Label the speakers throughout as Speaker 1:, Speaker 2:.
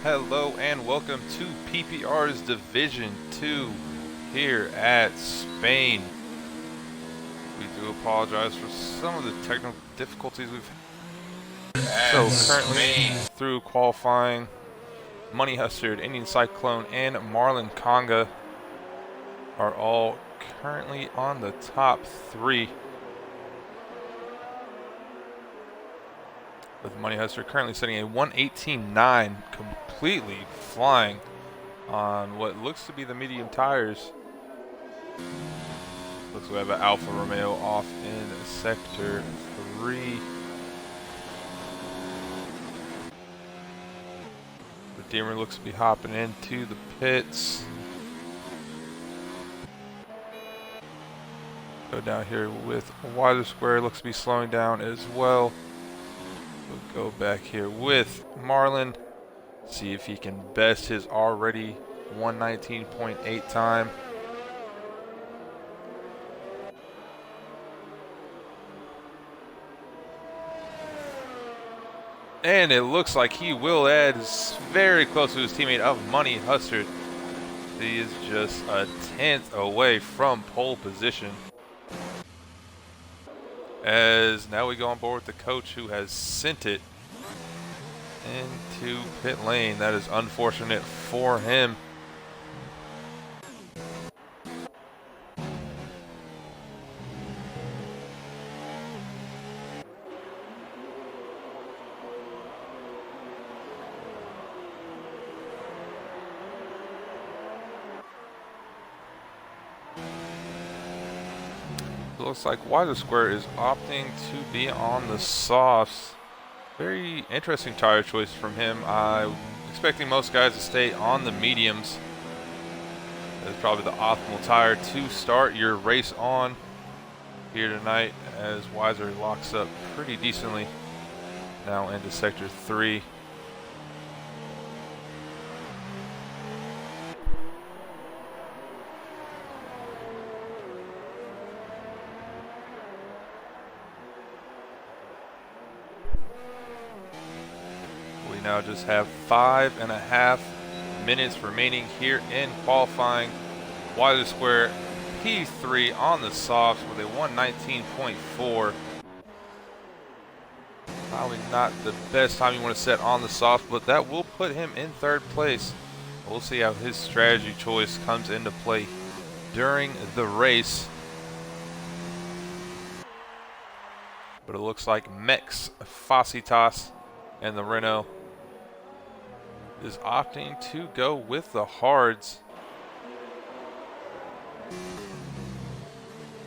Speaker 1: Hello and welcome to PPR's Division 2 here at Spain. We do apologize for some of the technical difficulties we've had. So currently through qualifying, Money Hustard, Indian Cyclone, and Marlon Conga are all currently on the top three. With Money Hustard currently sitting a 118.9, completely flying on what looks to be the medium tires. Looks like we have an Alfa Romeo off in sector 3. Redeemer looks to be hopping into the pits. Go down here with Wider Square, looks to be slowing down as well. We'll go back here with Marlon, see if he can best his already 119.8 time. And it looks like he will add very close to his teammate of Money Hustard. He is just a tenth away from pole position. As now we go on board with the coach who has sent it into pit lane. That is unfortunate for him. Looks like Wider Square is opting to be on the softs. Very interesting tire choice from him. I'm expecting most guys to stay on the mediums. That's probably the optimal tire to start your race on here tonight, as Wider locks up pretty decently now into sector 3. Now just have 5.5 minutes remaining here in qualifying. Wider Square P3 on the softs with a 119.4. Probably not the best time you want to set on the soft, but that will put him in third place. We'll see how his strategy choice comes into play during the race. But it looks like Mex Facitas and the Renault is opting to go with the hards.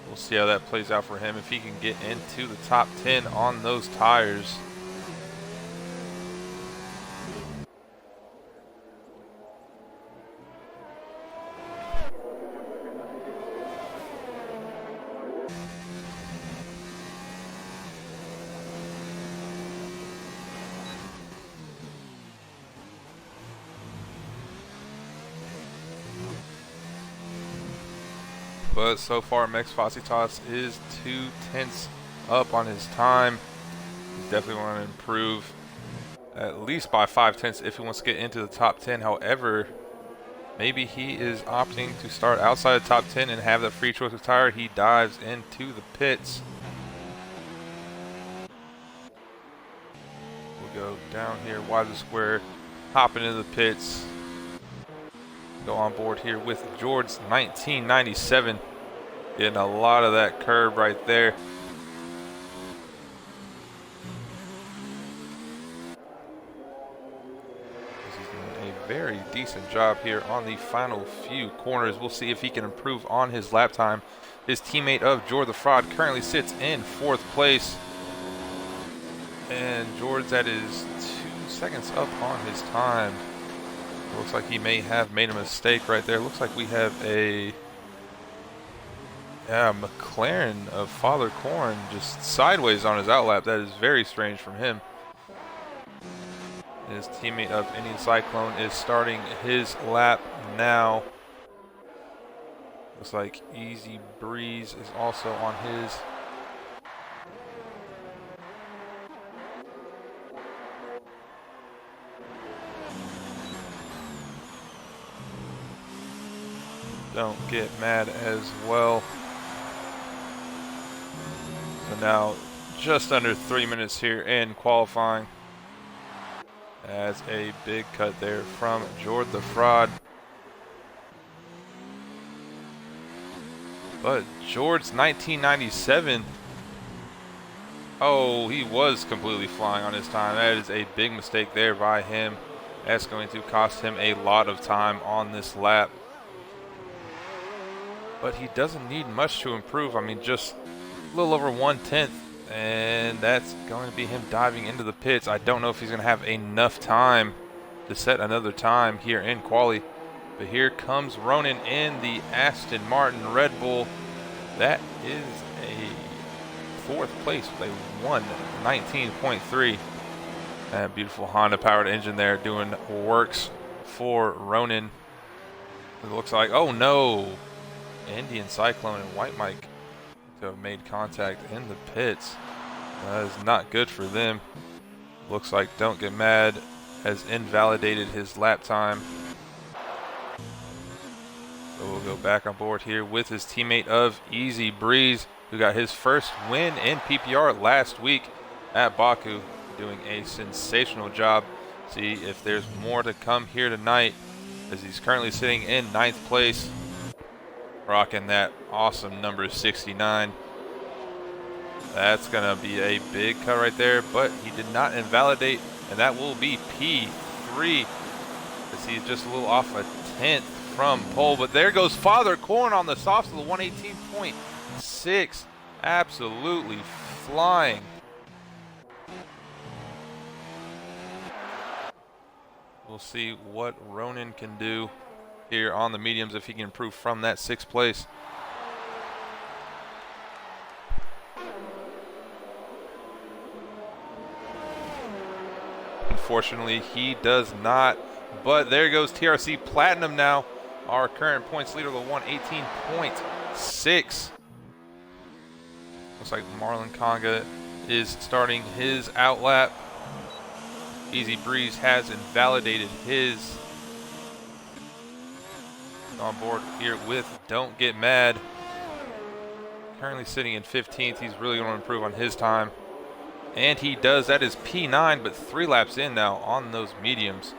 Speaker 1: We'll see how that plays out for him, if he can get into the top 10 on those tires. But so far, Mex Facitas is 2 tenths up on his time. He's definitely want to improve at least by 5 tenths if he wants to get into the top 10. However, maybe he is opting to start outside the top 10 and have that free choice of tire. He dives into the pits. We'll go down here, Wider Square, hopping into the pits. Go on board here with George's 1997. Getting a lot of that curb right there. He's doing a very decent job here on the final few corners. We'll see if he can improve on his lap time. His teammate of George the Fraud currently sits in 4th place. And George's at his 2 seconds up on his time. Looks like he may have made a mistake right there. Looks like we have a McLaren of Father Corn just sideways on his outlap. That is very strange from him. His teammate of Indian Cyclone is starting his lap now. Looks like Easy Breeze is also on his. don't get mad as well. So now just under 3 minutes here in qualifying. That's a big cut there from Jord the Fraud. But Jord's 1997, oh, he was completely flying on his time. That is a big mistake there by him. That's going to cost him a lot of time on this lap. But he doesn't need much to improve. I mean, just a little over 1/10, and that's going to be him diving into the pits. I don't know if he's going to have enough time to set another time here in quali. But here comes Ronan in the Aston Martin Red Bull. That is a 4th place with a 1:19.3. And beautiful Honda powered engine there doing works for Ronan. It looks like, oh no, Indian Cyclone and White Mike to have made contact in the pits. That is not good for them. Looks like Don't Get Mad has invalidated his lap time. So we'll go back on board here with his teammate of Easy Breeze, who got his first win in PPR last week at Baku, doing a sensational job. See if there's more to come here tonight, as he's currently sitting in 9th place, rocking that awesome number 69. That's gonna be a big cut right there, but he did not invalidate, and that will be P3, as he's just a little off a 10th from pole. But there goes Father Corn on the softs of the 118.6, absolutely flying. We'll see what Ronan can do here on the mediums, if he can improve from that 6th place. Unfortunately, he does not. But there goes TRC Platinum now, our current points leader, the 118.6. Looks like Marlon Conga is starting his outlap. Easy Breeze has invalidated his. On board here with Don't Get Mad. Currently sitting in 15th. He's really going to improve on his time. And he does. That is P9, but 3 laps in now on those mediums.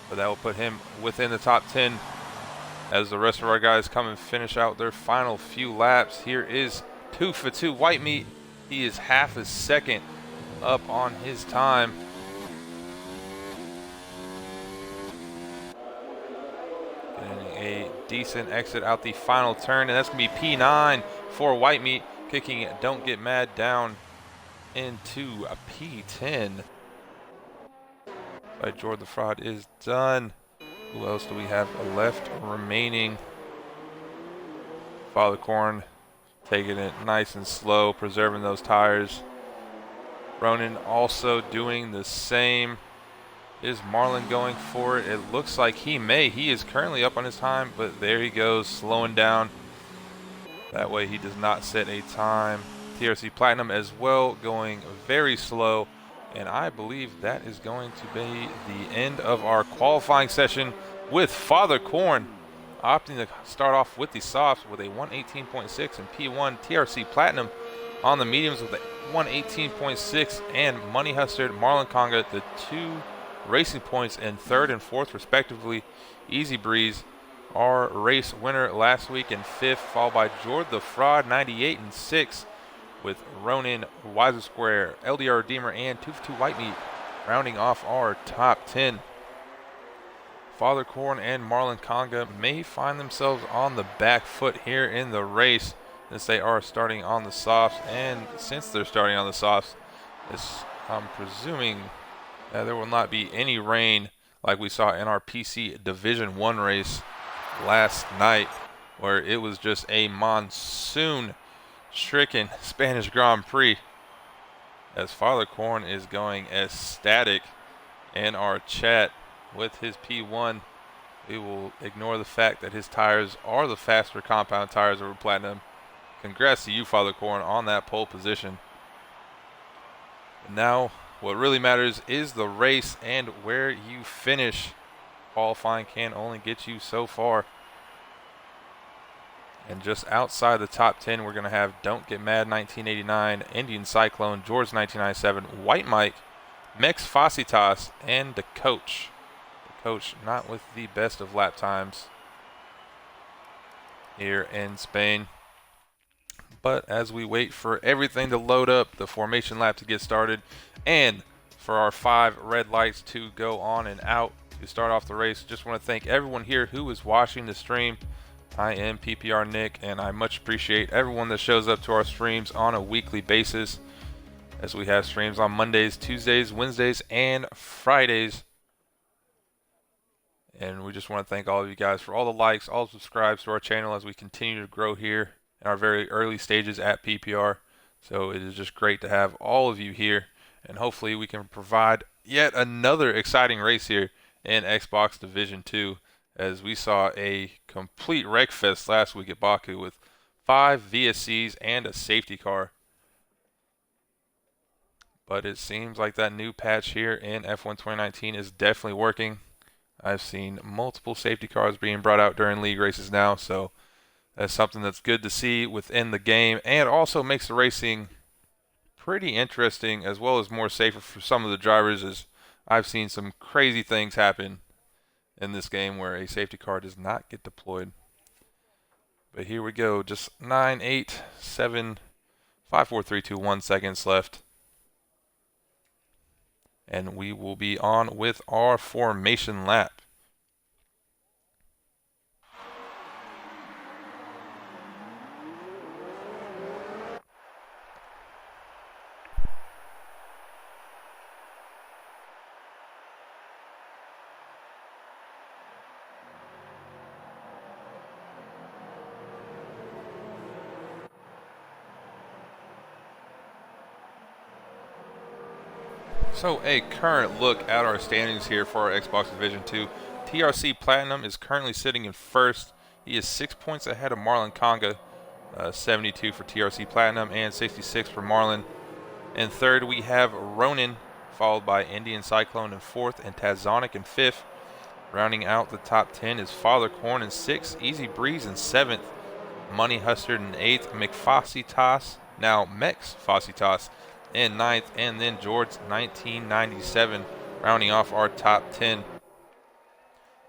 Speaker 1: But that will put him within the top 10 as the rest of our guys come and finish out their final few laps. Here is 2 for 2 White Meat. He is half a second up on his time. Getting a decent exit out the final turn, and that's going to be P9 for White Meat, kicking Don't Get Mad down into a P10. By Jord the Fraud is done. Who else do we have left remaining? Father Corn taking it nice and slow, preserving those tires. Ronan also doing the same. Is Marlon going for it? It looks like he may. He is currently up on his time, but there he goes, slowing down. That way he does not set a time. TRC Platinum as well, going very slow. And I believe that is going to be the end of our qualifying session, with Father Corn opting to start off with the softs with a 118.6 and P1. TRC Platinum on the mediums with a 118.6, and Money Hustler Marlon Conga, the 2 racing points in 3rd and 4th respectively. Easy Breeze, our race winner last week, in 5th, followed by Jord the Fraud, 98 and 6, with Ronan, Wiser Square, LDR Redeemer, and 2 for 2 White Meat rounding off our top 10. Father Corn and Marlon Conga may find themselves on the back foot here in the race, since they are starting on the softs. And since they're starting on the softs, I'm presuming there will not be any rain like we saw in our PC Division 1 race last night, where it was just a monsoon-stricken Spanish Grand Prix, as Father Corn is going ecstatic in our chat with his P1. We will ignore the fact that his tires are the faster compound tires over Platinum. Congrats to you, Father Corn, on that pole position. Now, what really matters is the race and where you finish. Qualifying can only get you so far. And just outside the top 10, we're going to have Don't Get Mad 1989, Indian Cyclone, George 1997, White Mike, Mex Facitas, and the Coach. The Coach not with the best of lap times here in Spain. But as we wait for everything to load up, the formation lap to get started, and for our 5 red lights to go on and out to start off the race, just want to thank everyone here who is watching the stream. I am PPR Nick, and I much appreciate everyone that shows up to our streams on a weekly basis, as we have streams on Mondays, Tuesdays, Wednesdays, and Fridays. And we just want to thank all of you guys for all the likes, all the subscribes to our channel as we continue to grow here in our very early stages at PPR. So it is just great to have all of you here, and hopefully we can provide yet another exciting race here in Xbox Division 2, as we saw a complete wreck fest last week at Baku with 5 VSCs and a safety car. But it seems like that new patch here in F1 2019 is definitely working. I've seen multiple safety cars being brought out during league races now, so that's something that's good to see within the game, and also makes the racing pretty interesting as well as more safer for some of the drivers, as I've seen some crazy things happen in this game where a safety car does not get deployed. But here we go, just 9, 8, 7, 5, 4, 3, 2, 1 seconds left. And we will be on with our formation lap. So a current look at our standings here for our Xbox Division 2. TRC Platinum is currently sitting in first. He is 6 points ahead of Marlon Conga, 72 for TRC Platinum and 66 for Marlon. In third, we have Ronin, followed by Indian Cyclone in fourth and Tazonic in fifth. Rounding out the top 10 is Father Corn in sixth, Easy Breeze in seventh, Money Hustard in eighth, McFacitas, now Mex Facitas, in ninth, and then George 1997 rounding off our top 10.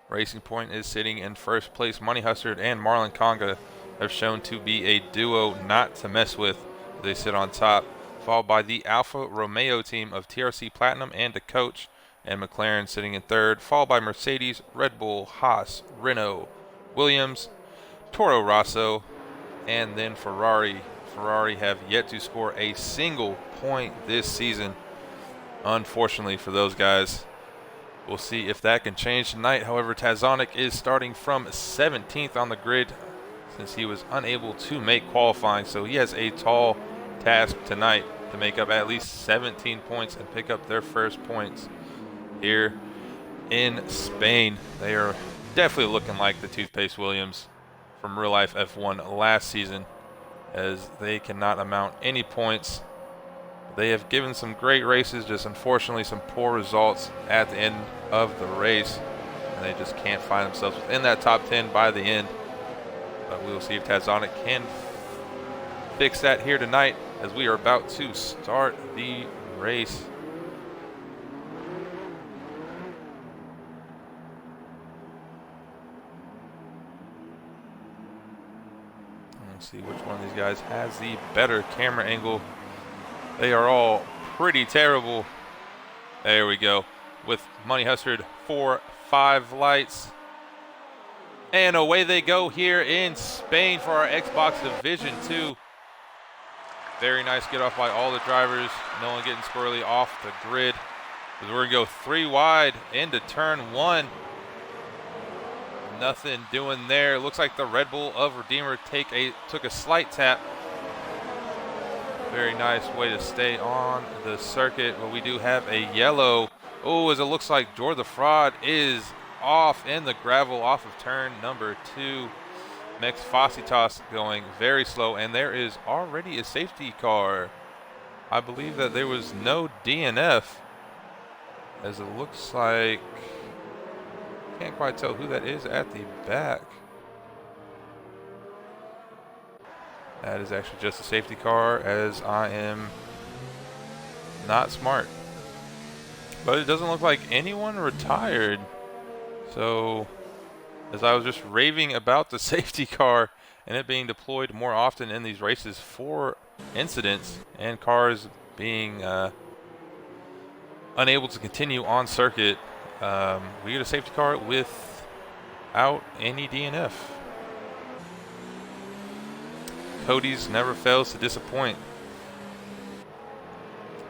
Speaker 1: Racing Point is sitting in first place. Money Hustard and Marlon Conga have shown to be a duo not to mess with. They sit on top, followed by the Alfa Romeo team of TRC Platinum and the Coach, and McLaren sitting in third, followed by Mercedes, Red Bull, Haas, Renault, Williams, Toro Rosso, and then Ferrari. Ferrari have yet to score a single point this season, unfortunately for those guys. We'll see if that can change tonight. However, Tazonic is starting from 17th on the grid since he was unable to make qualifying, so he has a tall task tonight to make up at least 17 points and pick up their first points here in Spain. They are definitely looking like the Toothpaste Williams from Real Life F1 last season, as they cannot amount any points. They have given some great races, just unfortunately some poor results at the end of the race, and they just can't find themselves within that top 10 by the end. But we will see if Tazonic can fix that here tonight, as we are about to start the race. Let's see which one of these guys has the better camera angle. They are all pretty terrible. There we go. With Money Hustard 4, 5 lights. And away they go here in Spain for our Xbox Division 2. Very nice get off by all the drivers. No one getting squirrely off the grid, because we're going to go 3 wide into turn 1. Nothing doing there. Looks like the Red Bull of Redeemer took a slight tap. Very nice way to stay on the circuit, but we do have a yellow. Oh, as it looks like Jor the Fraud is off in the gravel off of turn number 2. Mex Facitas going very slow, and there is already a safety car. I believe that there was no DNF, as it looks like, can't quite tell who that is at the back. That is actually just a safety car, as I am not smart. But it doesn't look like anyone retired. So, as I was just raving about the safety car and it being deployed more often in these races for incidents and cars being unable to continue on circuit, we get a safety car without any DNF. Cody's never fails to disappoint.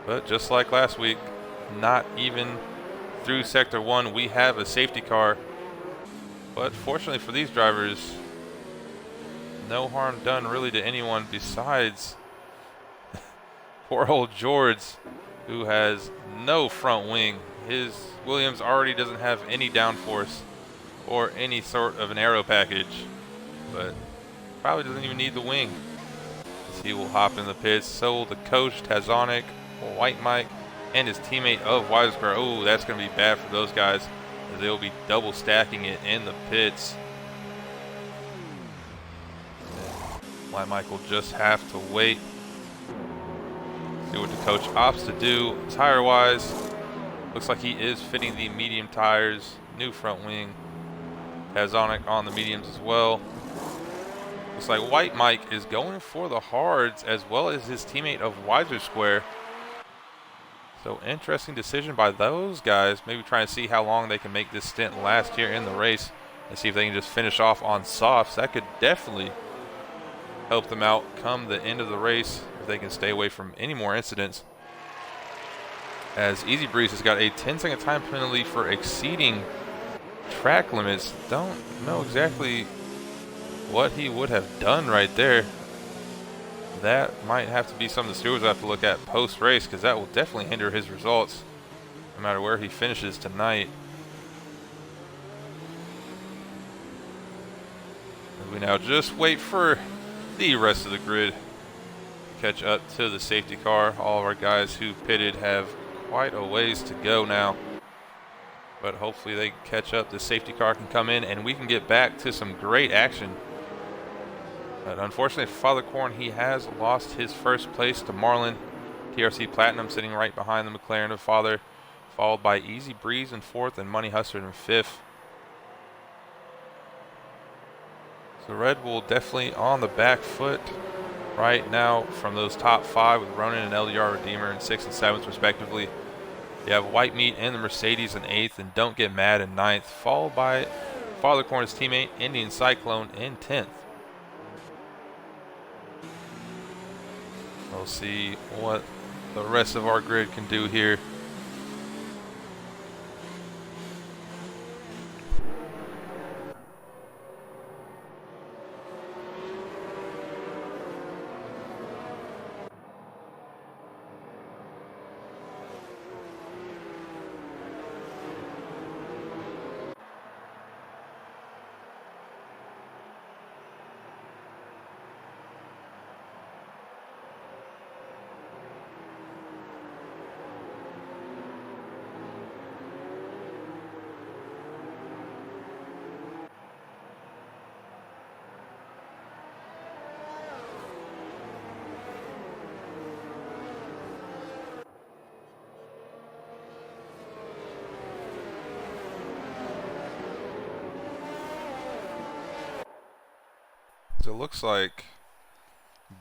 Speaker 1: But just like last week, not even through Sector 1, we have a safety car. But fortunately for these drivers, no harm done really to anyone besides poor old George, who has no front wing. His Williams already doesn't have any downforce or any sort of an aero package, but probably doesn't even need the wing. He will hop in the pits. So will the coach, Tazonic, White Mike, and his teammate of Wisecraft. Oh, that's going to be bad for those guys, as they'll be double stacking it in the pits. White Mike will just have to wait. See what the coach opts to do tire-wise. Looks like he is fitting the medium tires, new front wing. Tazonic on the mediums as well. Looks like White Mike is going for the hards as well as his teammate of Wiser Square. So interesting decision by those guys. Maybe trying to see how long they can make this stint last here in the race and see if they can just finish off on softs. That could definitely help them out come the end of the race if they can stay away from any more incidents. As Easy Breeze has got a 10-second time penalty for exceeding track limits. Don't know exactly what he would have done right there. That might have to be something the stewards have to look at post-race, because that will definitely hinder his results no matter where he finishes tonight. As we now just wait for the rest of the grid to catch up to the safety car. All of our guys who pitted have quite a ways to go now, but hopefully they can catch up. The safety car can come in and we can get back to some great action. But unfortunately for Father Corn, he has lost his first place to Marlin. TRC Platinum sitting right behind the McLaren of Father, followed by Easy Breeze in fourth and Money Hustler in fifth. So Red Bull definitely on the back foot right now from those top five, with Ronin and LDR Redeemer in sixth and seventh respectively. You have White Meat and the Mercedes in eighth, and Don't Get Mad in ninth, followed by Father Corn's teammate Indian Cyclone in 10th. We'll see what the rest of our grid can do here. So it looks like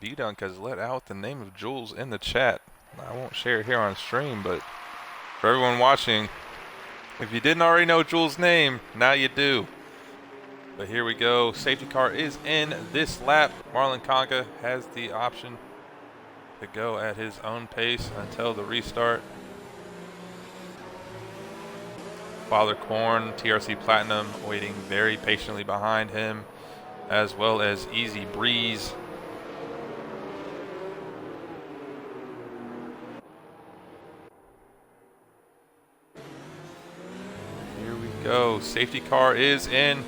Speaker 1: B-Dunk has let out the name of Jules in the chat. I won't share it here on stream, but for everyone watching, if you didn't already know Jules' name, now you do. But here we go. Safety car is in this lap. Marlon Conca has the option to go at his own pace until the restart. Father Corn, TRC Platinum, waiting very patiently behind him, as well as Easy Breeze. Here we go. Safety car is in.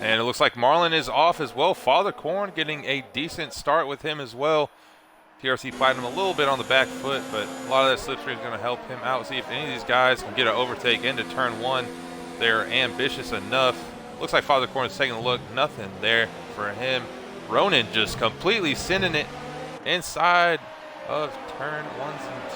Speaker 1: And it looks like Marlon is off as well. Father Corn getting a decent start with him as well. TRC Platinum a little bit on the back foot, but a lot of that slipstream is going to help him out. See if any of these guys can get an overtake into turn one. They're ambitious enough. Looks like Father Corn is taking a look. Nothing there for him. Ronan just completely sending it inside of turn 1 and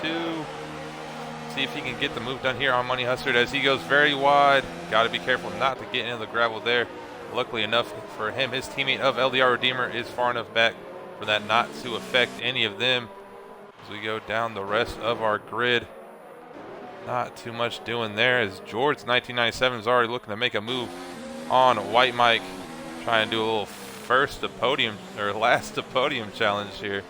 Speaker 1: 2. See if he can get the move done here on Money Hustard as he goes very wide. Got to be careful not to get into the gravel there. Luckily enough for him, his teammate of LDR Redeemer is far enough back for that not to affect any of them. As we go down the rest of our grid, not too much doing there as George 1997 is already looking to make a move on White Mike, trying to do a little first to podium or last to podium challenge here.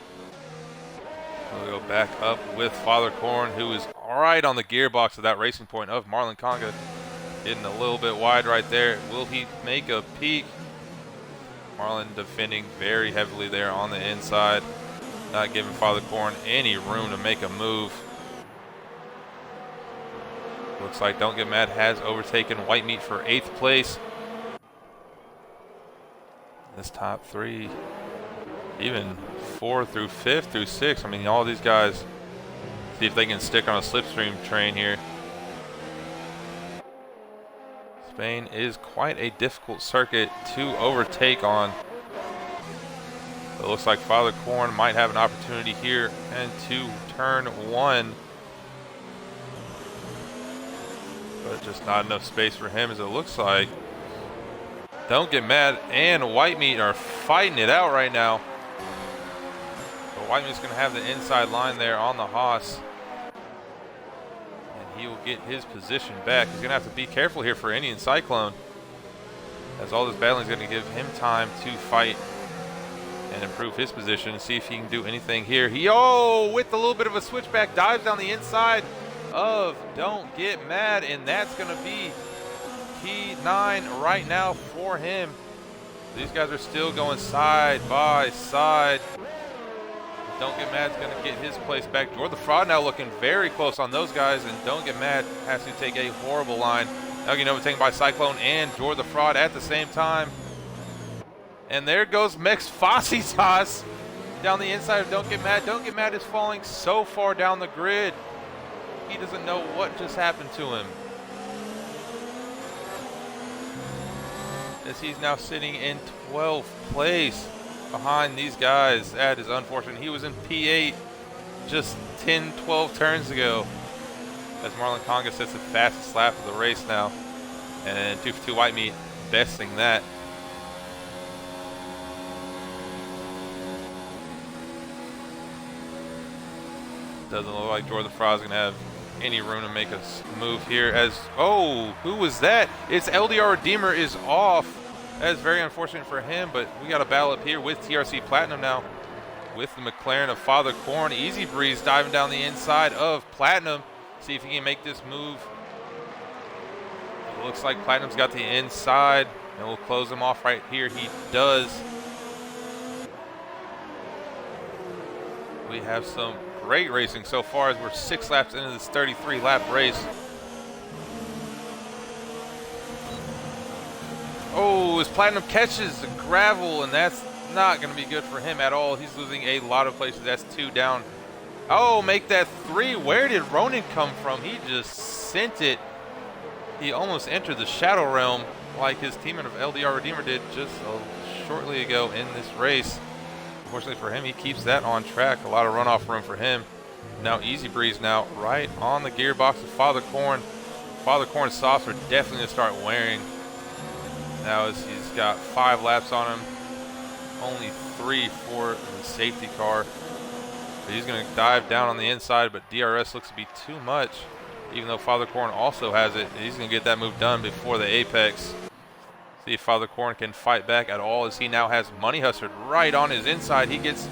Speaker 1: We'll go back up with Father Corn, who is right on the gearbox of that racing point of Marlon Conga. Getting a little bit wide right there. Will he make a peak? Marlon defending very heavily there on the inside. Not giving Father Corn any room to make a move. Looks like Don't Get Mad has overtaken White Meat for 8th place. This top 3, even 4th through 5th through 6th. I mean, all these guys, see if they can stick on a slipstream train here. Spain is quite a difficult circuit to overtake on. It looks like Father Corn might have an opportunity here into turn 1. But just not enough space for him, as it looks like Don't Get Mad and White Meat are fighting it out right now. But White Meat's going to have the inside line there on the Haas. And he will get his position back. He's going to have to be careful here for Indian Cyclone, as all this battling is going to give him time to fight and improve his position. See if he can do anything here. He, with a little bit of a switchback, dives down the inside of Don't Get Mad, and that's going to be P9 right now for him. These guys are still going side by side. Don't Get Mad's going to get his place back. Jor the Fraud now looking very close on those guys, and Don't Get Mad has to take a horrible line. Now getting overtaken by Cyclone and Jor the Fraud at the same time. And there goes Mex Fossitas down the inside of Don't Get Mad. Don't Get Mad is falling so far down the grid. He doesn't know what just happened to him, as he's now sitting in 12th place behind these guys. That is unfortunate. He was in P8 just 10, 12 turns ago, as Marlon Conga sets the fastest lap of the race now. And 2 for 2 White Meat besting that. Doesn't look like Jordan the Fraud is going to have any room to make a move here, as, who was that? It's LDR Redeemer is off. That is very unfortunate for him, but we got a battle up here with TRC Platinum now, with the McLaren of Father Corn. Easy Breeze diving down the inside of Platinum. See if he can make this move. It looks like Platinum's got the inside, and we'll close him off right here. He does. We have some great racing so far, as we're 6 laps into this 33-lap race. As Platinum catches the gravel, and that's not going to be good for him at all. He's losing a lot of places. That's 2 down. Make that 3. Where did Ronan come from? He just sent it. He almost entered the Shadow Realm like his teammate of LDR Redeemer did just shortly ago in this race. Unfortunately for him, he keeps that on track. A lot of runoff room for him. Now Easy Breeze now right on the gearbox of Father Corn. Father Corn's softs are definitely going to start wearing now, as he's got 5 laps on him. Only 3 for the safety car. But he's going to dive down on the inside, but DRS looks to be too much. Even though Father Corn also has it, he's going to get that move done before the apex. See if Father Corn can fight back at all, as he now has Money Hustard right on his inside. He gets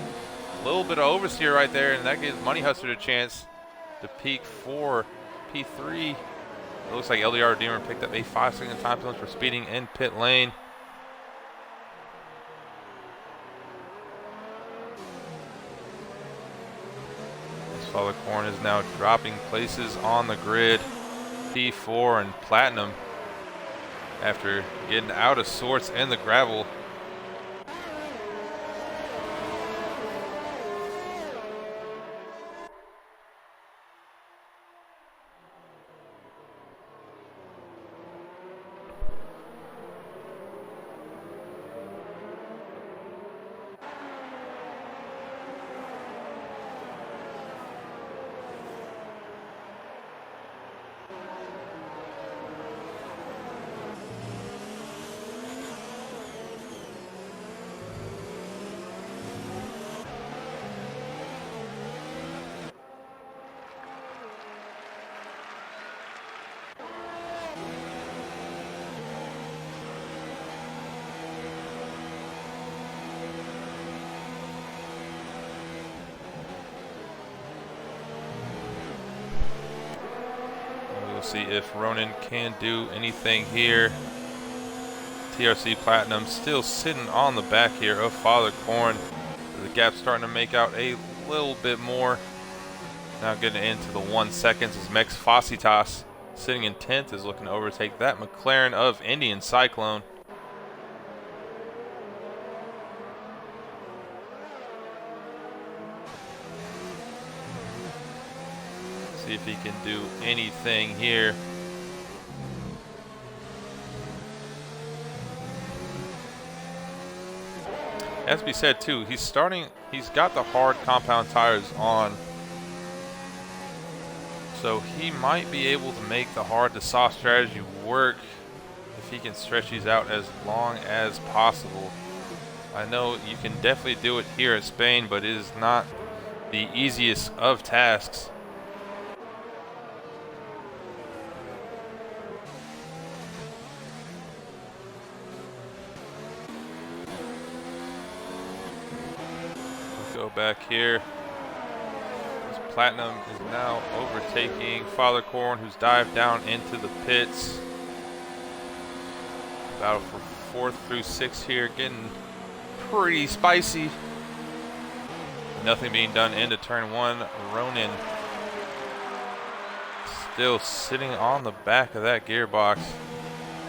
Speaker 1: a little bit of oversteer right there, and that gives Money Hustard a chance to peak for P3. It looks like LDR Redeemer picked up a 5-second time penalty for speeding in pit lane. This Father Corn is now dropping places on the grid. P4 and Platinum, after getting out of sorts in the gravel. We'll see if Ronan can do anything here. TRC Platinum still sitting on the back here of Father Corn. The gap's starting to make out a little bit more. Now getting into the 1 seconds as Mex Fositas sitting in 10th is looking to overtake that McLaren of Indian Cyclone. See if he can do anything here. As we said too, he's got the hard compound tires on. So he might be able to make the hard to soft strategy work if he can stretch these out as long as possible. I know you can definitely do it here at Spain, but it is not the easiest of tasks. Go back here. Platinum is now overtaking Father Corn, who's dived down into the pits. Battle for 4th through 6th here, getting pretty spicy. Nothing being done into turn 1. Ronan still sitting on the back of that gearbox.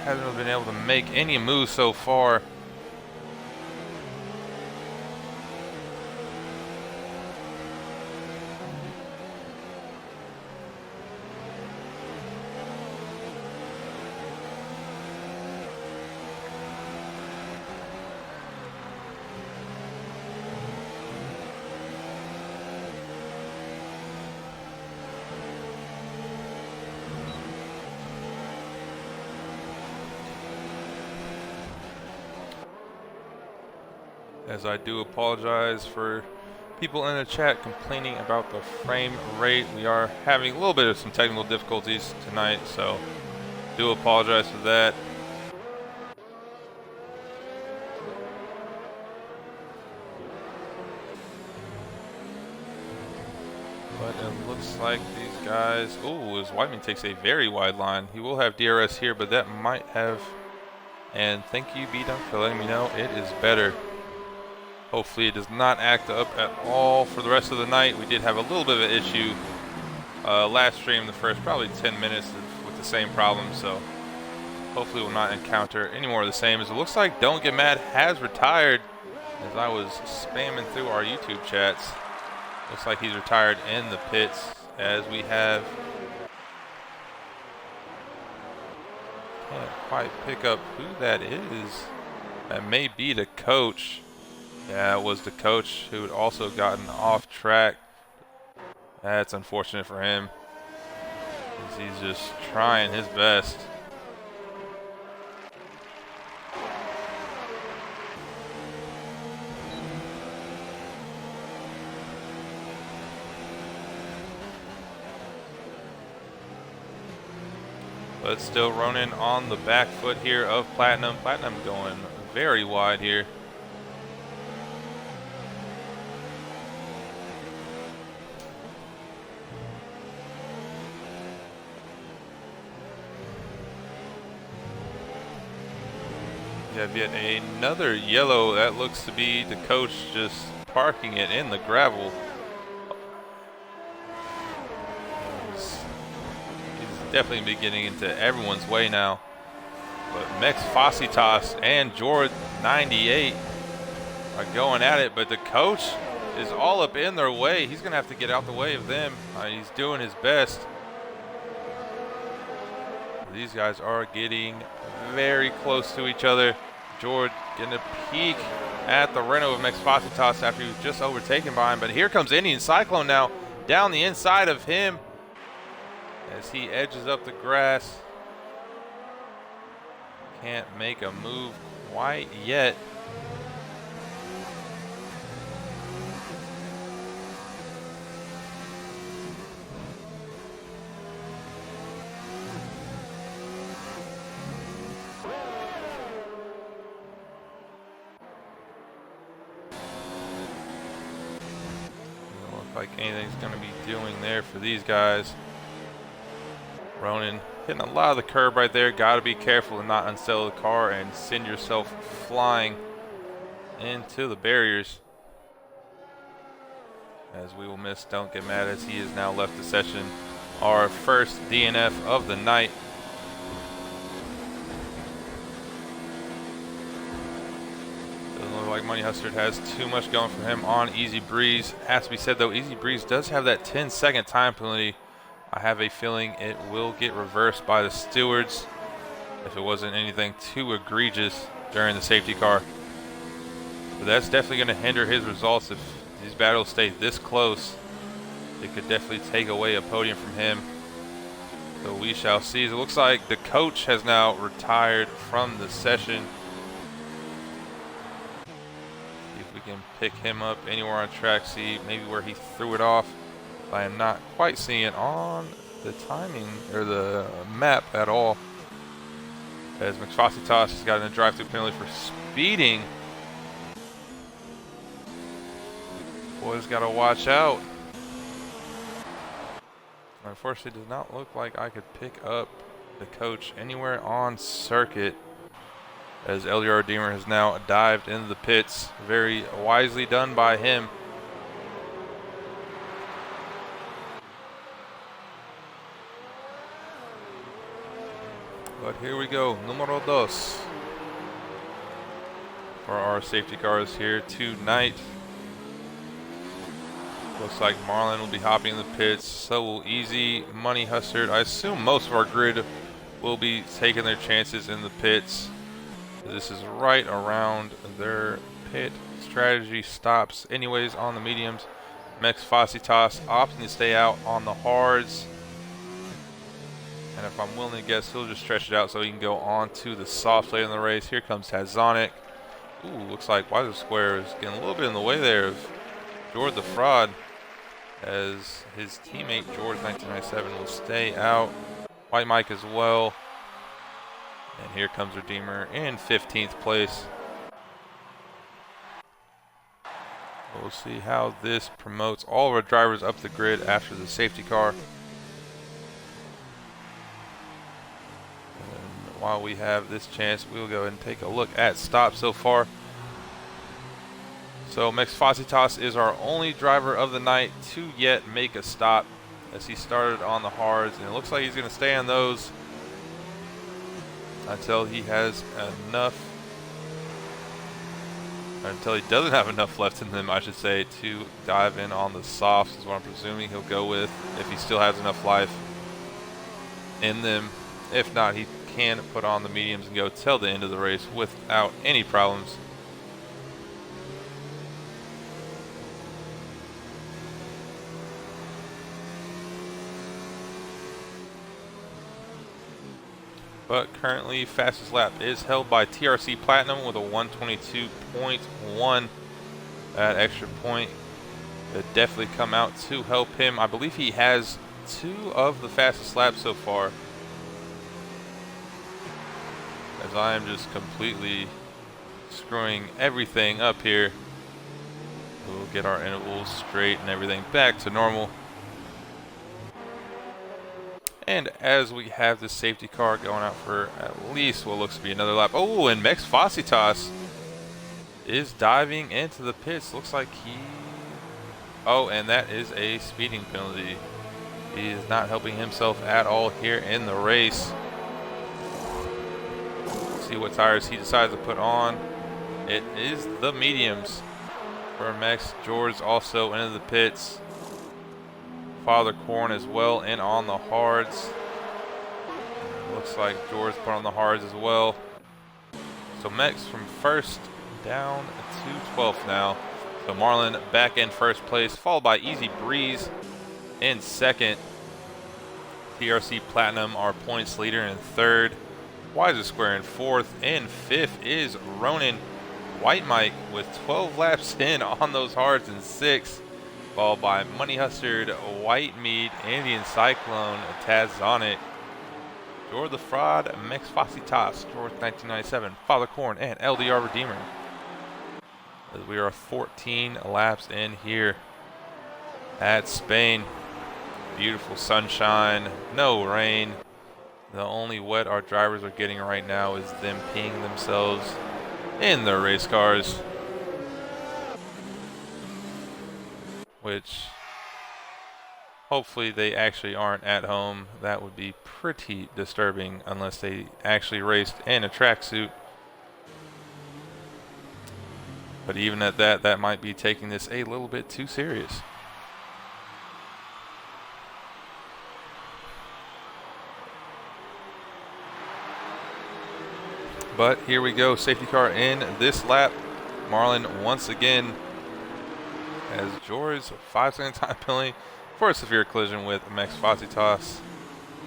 Speaker 1: Hasn't been able to make any moves so far. As I do apologize for people in the chat complaining about the frame rate. We are having a little bit of some technical difficulties tonight, so do apologize for that. But it looks like these guys... Oh, as Whiteman takes a very wide line. He will have DRS here, but that might have... And thank you, B-Dunk, for letting me know it is better. Hopefully it does not act up at all for the rest of the night. We did have a little bit of an issue last stream, the first probably 10 minutes with the same problem, so hopefully we'll not encounter any more of the same. As it looks like Don't Get Mad has retired, as I was spamming through our YouTube chats. Looks like he's retired in the pits, as we have... Can't quite pick up who that is. That may be the coach. Yeah, it was the coach who had also gotten off track. That's unfortunate for him, as he's just trying his best. But still Ronan on the back foot here of Platinum. Platinum going very wide here. We have yet another yellow. That looks to be the coach just parking it in the gravel. He's definitely be getting into everyone's way now. But Mex Fositas and Jord 98 are going at it, but the coach is all up in their way. He's going to have to get out the way of them. He's doing his best. These guys are getting very close to each other. Jord getting a peek at the Renault of Mex Fositas after he was just overtaken by him. But here comes Indian Cyclone now down the inside of him as he edges up the grass. Can't make a move quite yet. Like anything's going to be doing there for these guys. Ronan hitting a lot of the curb right there. Got to be careful and not unsettle the car and send yourself flying into the barriers. As we will miss Don't Get Mad, as he has now left the session. Our first DNF of the night. Doesn't look like Money Hustard has too much going for him on Easy Breeze. Has to be said though, Easy Breeze does have that 10-second time penalty. I have a feeling it will get reversed by the stewards if it wasn't anything too egregious during the safety car. But that's definitely going to hinder his results if these battles stay this close. It could definitely take away a podium from him. So we shall see. It looks like the coach has now retired from the session. See if we can pick him up anywhere on track. See maybe where he threw it off. I am not quite seeing it on the timing or the map at all. As McFossitas has gotten a drive-through penalty for speeding. Boys got to watch out. Unfortunately, it does not look like I could pick up the coach anywhere on circuit, as LDR Redeemer has now dived into the pits. Very wisely done by him. But here we go, numero dos for our safety cars here tonight. Looks like Marlon will be hopping in the pits, so will Easy, Money Hustard. I assume most of our grid will be taking their chances in the pits. This is right around their pit strategy stops anyways on the mediums. McFossitas opting to stay out on the hards. And if I'm willing to guess, he'll just stretch it out so he can go on to the soft late in the race. Here comes Tazonic. Ooh, looks like Wiser Square is getting a little bit in the way there of George the Fraud, as his teammate George 1997 will stay out. White Mike as well. And here comes Redeemer in 15th place. We'll see how this promotes all of our drivers up the grid after the safety car. While we have this chance, we'll go ahead and take a look at stops so far. So McFossitas is our only driver of the night to yet make a stop, as he started on the hards, and it looks like he's going to stay on those until he has enough, until he doesn't have enough left in them, I should say, to dive in on the softs is what I'm presuming he'll go with, if he still has enough life in them. If not, he can put on the mediums and go till the end of the race without any problems. But currently, fastest lap is held by TRC Platinum with a 122.1. That extra point could definitely come out to help him. I believe he has 2 of the fastest laps so far, as I am just completely screwing everything up here. We'll get our intervals straight and everything back to normal. And as we have the safety car going out for at least what looks to be another lap. Oh, and McFossitas is diving into the pits. Looks like he... Oh, and that is a speeding penalty. He is not helping himself at all here in the race. See what tires he decides to put on. It is the mediums for Mex. George also into the pits. Father Corn as well in on the hards. Looks like George put on the hards as well. So Mex from first down to 12th now. So Marlon back in first place, followed by Easy Breeze in second. TRC Platinum, our points leader, in third. Wiser Square in fourth. In fifth is Ronan. White Mike with 12 laps in on those hards in sixth. Followed by Money Hustard, White Mead, Indian Cyclone, Tazonic, George the Fraud, McFossitas, George 1997, Father Corn, and LDR Redeemer. As we are 14 laps in here at Spain. Beautiful sunshine, no rain. The only wet our drivers are getting right now is them peeing themselves in their race cars, which hopefully they actually aren't at home. That would be pretty disturbing unless they actually raced in a tracksuit. But even at that, that might be taking this a little bit too serious. But here we go, safety car in this lap. Marlon once again has George's 5-second time penalty for a severe collision with Max Fasitas.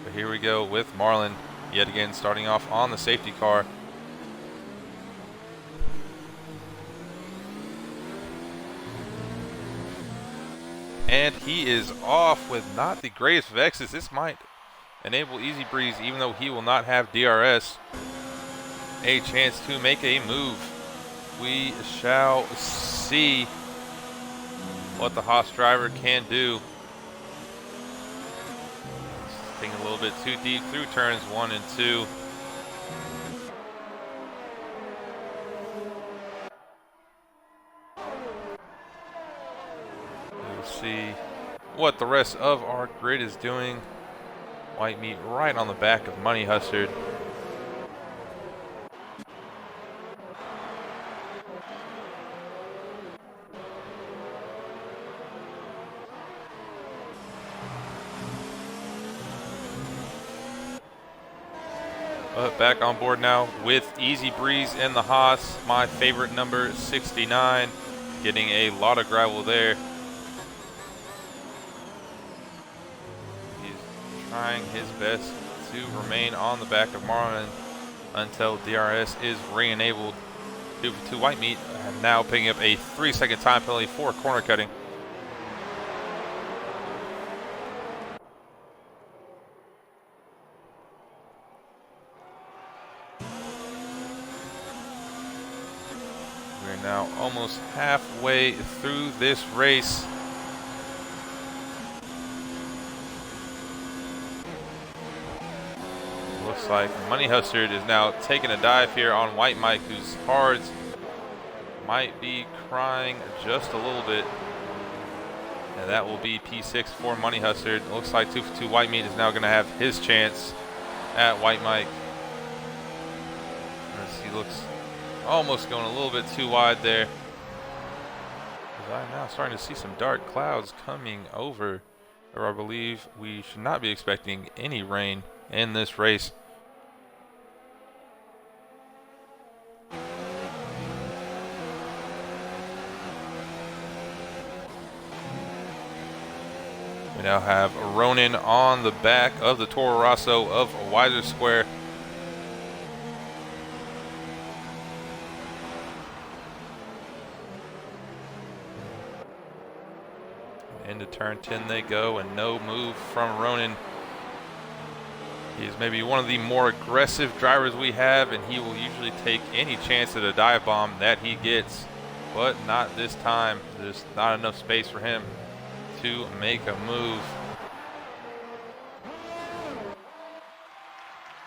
Speaker 1: But here we go with Marlon yet again starting off on the safety car. And he is off with not the greatest of exits. This might enable Easy Breeze, even though he will not have DRS, a chance to make a move. We shall see what the Haas driver can do. Taking a little bit too deep through turns 1 and 2. We'll see what the rest of our grid is doing. White meat right on the back of Money Hustard. But back on board now with Easy Breeze in the Haas, my favorite number 69, getting a lot of gravel there. He's trying his best to remain on the back of Marlon until DRS is re-enabled. 2 White Meat now picking up a 3-second time penalty for corner cutting. We're now almost halfway through this race. Looks like Money Hustard is now taking a dive here on White Mike, whose hards might be crying just a little bit. And that will be P6 for Money Hustard. Looks like 2 White Meat is now going to have his chance at White Mike. As he looks almost going a little bit too wide there. I'm now starting to see some dark clouds coming over, or I believe we should not be expecting any rain in this race. We now have Ronin on the back of the Toro Rosso of Weiser Square. Into turn 10 they go, and no move from Ronin. He's maybe one of the more aggressive drivers we have, and he will usually take any chance at a dive bomb that he gets, but not this time. There's not enough space for him to make a move.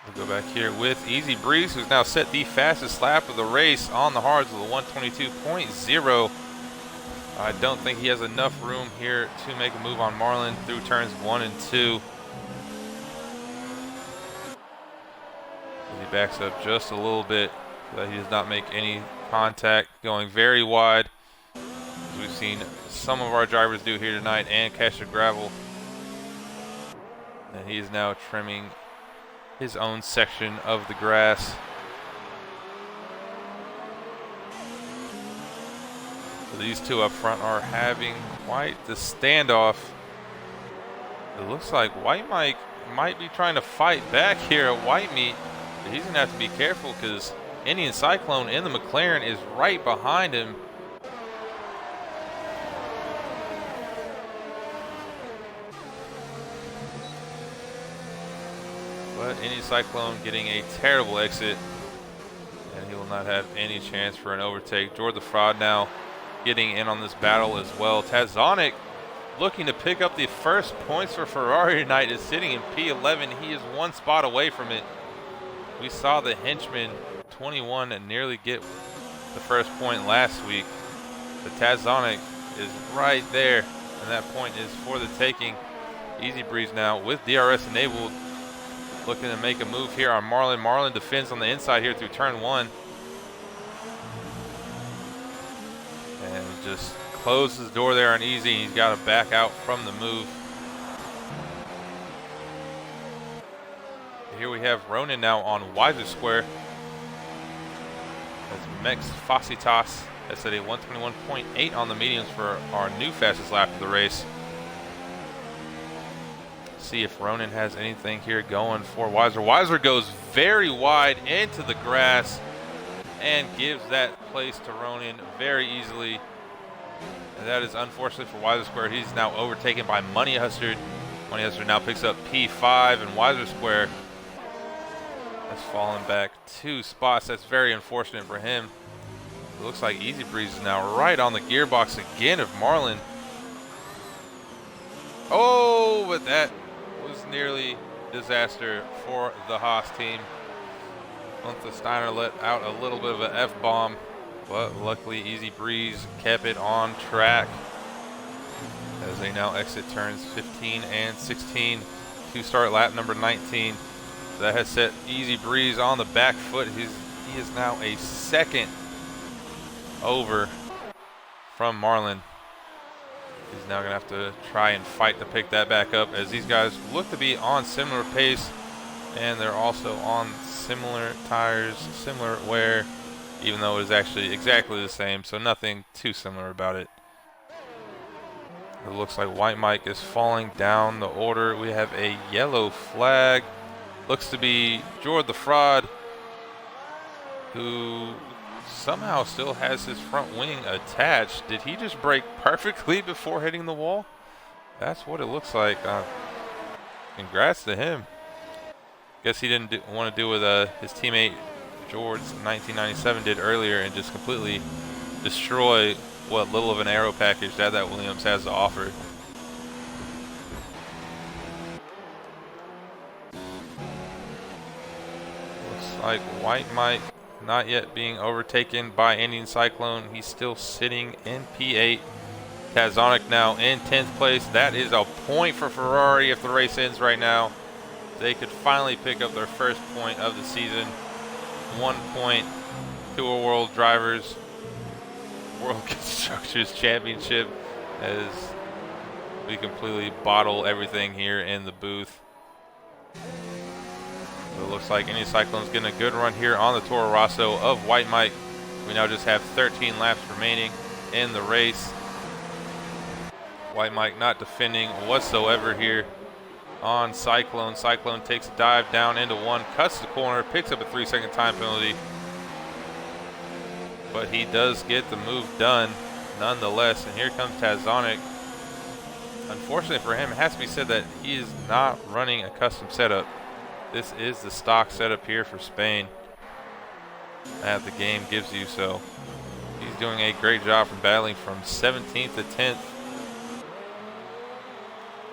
Speaker 1: We'll go back here with Easy Breeze, who's now set the fastest lap of the race on the hards with a 122.0. I don't think he has enough room here to make a move on Marlon through turns 1 and 2. He backs up just a little bit so that he does not make any contact, going very wide, as we've seen some of our drivers do here tonight, and catch the gravel. And he is now trimming his own section of the grass. So these two up front are having quite the standoff. It looks like White Mike might be trying to fight back here at White Meat. But he's going to have to be careful because Indian Cyclone in the McLaren is right behind him. But Indian Cyclone getting a terrible exit, and he will not have any chance for an overtake. George the Fraud now getting in on this battle as well. Tazonic looking to pick up the first points for Ferrari tonight, is sitting in P11. He is one spot away from it. We saw the henchman 21 nearly get the first point last week. The Tazonic is right there, and that point is for the taking. Easy Breeze now with DRS enabled, looking to make a move here on Marlin. Marlin defends on the inside here through turn 1. And just closes the door there on Easy. He's got to back out from the move. Here we have Ronan now on Wiser Square. As Mex Facitas has set a 121.8 on the mediums for our new fastest lap of the race. See if Ronan has anything here going for Weiser. Weiser goes very wide into the grass and gives that place to Ronan very easily. And that is unfortunate for Weiser Square. He's now overtaken by Money Hustard. Money Hustard now picks up P5, and Weiser Square has fallen back 2 spots. That's very unfortunate for him. It looks like Easy Breeze is now right on the gearbox again of Marlin. Oh, but that was nearly disaster for the Haas team. Gunther Steiner let out a little bit of an F-bomb, but luckily Easy Breeze kept it on track as they now exit turns 15 and 16 to start lap number 19. That has set Easy Breeze on the back foot. He is now a second over from Marlin. He's now going to have to try and fight to pick that back up, as these guys look to be on similar pace, and they're also on similar tires, similar wear, even though it is actually exactly the same, so nothing too similar about it. It looks like White Mike is falling down the order. We have a yellow flag. Looks to be Jord the Fraud, who somehow still has his front wing attached. Did he just brake perfectly before hitting the wall? That's what it looks like. Congrats to him. Guess he didn't want to do what his teammate George 1997 did earlier and just completely destroy what little of an aero package that Williams has to offer. Looks like White Mike not yet being overtaken by Indian Cyclone. He's still sitting in P8. Tazonic now in 10th place. That is a point for Ferrari if the race ends right now. They could finally pick up their first point of the season. 1 point to a World Constructors Championship, as we completely bottle everything here in the booth. It looks like Indian Cyclone's getting a good run here on the Toro Rosso of White Mike. We now just have 13 laps remaining in the race. White Mike not defending whatsoever here on Cyclone. Cyclone takes a dive down into 1, cuts the corner, picks up a 3-second time penalty. But he does get the move done nonetheless. And here comes Tazonic. Unfortunately for him, it has to be said that he is not running a custom setup. This is the stock setup here for Spain that the game gives you. So he's doing a great job from battling from 17th to 10th.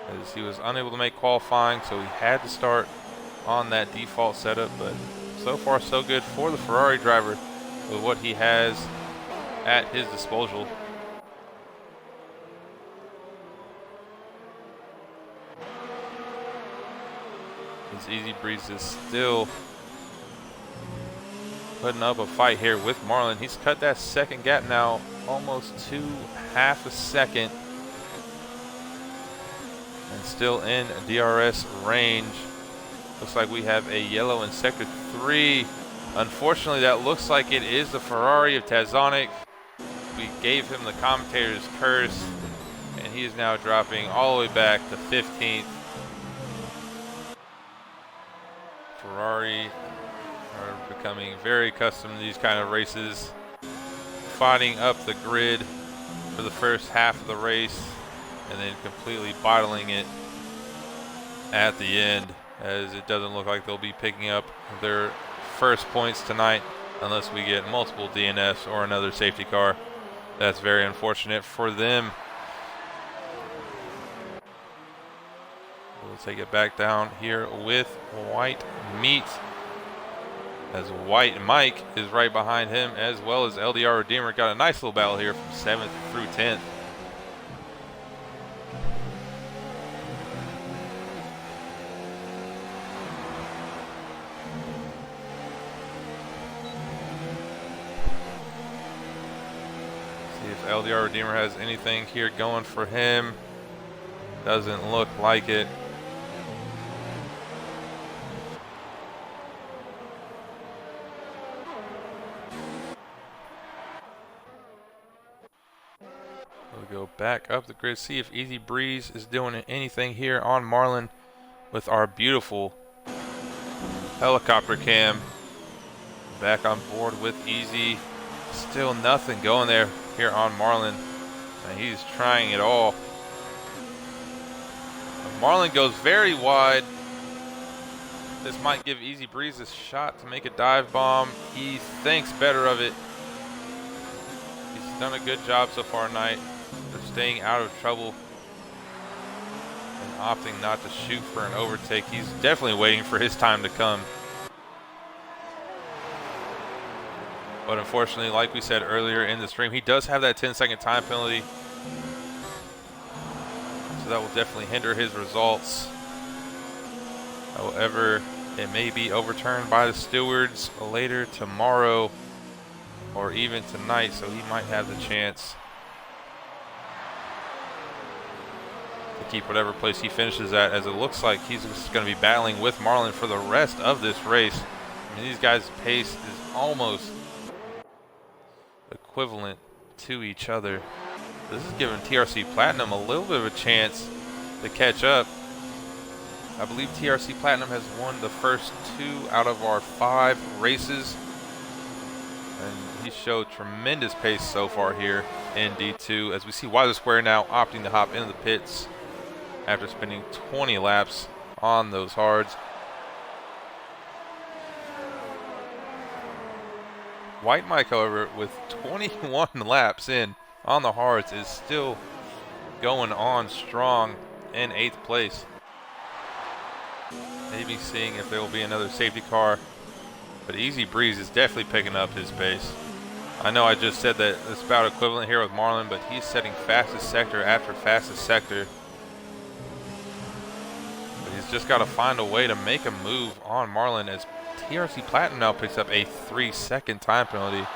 Speaker 1: As he was unable to make qualifying, so he had to start on that default setup. But so far so good for the Ferrari driver with what he has at his disposal. His Easy Breeze is still putting up a fight here with Marlin. He's cut that second gap now almost to half a second. And still in DRS range. Looks like we have a yellow in sector 3. Unfortunately, that looks like it is the Ferrari of Tazonic. We gave him the commentator's curse, and he is now dropping all the way back to 15th. Ferrari are becoming very accustomed to these kind of races, fighting up the grid for the first half of the race, and then completely bottling it at the end, as it doesn't look like they'll be picking up their first points tonight unless we get multiple DNFs or another safety car. That's very unfortunate for them. take it back down here with White Meat, as White Mike is right behind him, as well as LDR Redeemer. Got a nice little battle here from 7th through 10th. See if LDR Redeemer has anything here going for him. Doesn't look like it. We'll go back up the grid, see if Easy Breeze is doing anything here on Marlin with our beautiful helicopter cam. Back on board with Easy. Still nothing going there here on Marlin. And he's trying it all. Marlin goes very wide. This might give Easy Breeze a shot to make a dive bomb. He thinks better of it. He's done a good job so far tonight. They're staying out of trouble and opting not to shoot for an overtake. He's definitely waiting for his time to come. But unfortunately, like we said earlier in the stream, he does have that 10-second time penalty. So that will definitely hinder his results. However, it may be overturned by the stewards later tomorrow or even tonight, so he might have the chance to keep whatever place he finishes at, as it looks like he's just going to be battling with Marlin for the rest of this race. I mean, these guys' pace is almost equivalent to each other. This is giving TRC Platinum a little bit of a chance to catch up. I believe TRC Platinum has won the first 2 out of our 5 races, and he showed tremendous pace so far here in D2, as we see Wiser Square now opting to hop into the pits after spending 20 laps on those hards. White Mike, however, with 21 laps in on the hards, is still going on strong in 8th place. Maybe seeing if there will be another safety car, but Easy Breeze is definitely picking up his pace. I know I just said that it's about equivalent here with Marlin, but he's setting fastest sector after fastest sector. But he's just got to find a way to make a move on Marlin, as TRC Platinum now picks up a 3-second time penalty.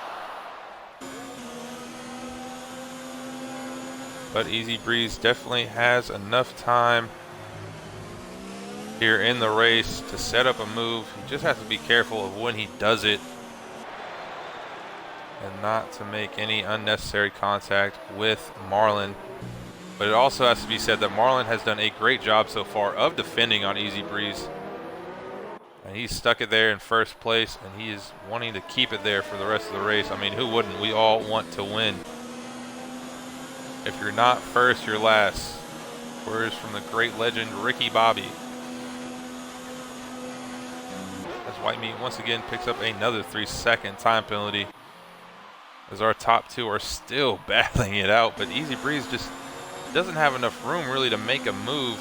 Speaker 1: But Easy Breeze definitely has enough time here in the race to set up a move. He just has to be careful of when he does it and not to make any unnecessary contact with Marlin. But it also has to be said that Marlin has done a great job so far of defending on Easy Breeze. And he's stuck it there in first place, and he is wanting to keep it there for the rest of the race. I mean, who wouldn't? We all want to win. If you're not first, you're last. Words from the great legend Ricky Bobby. As White Meat once again picks up another 3-second time penalty, as our top 2 are still battling it out. But Easy Breeze just doesn't have enough room really to make a move.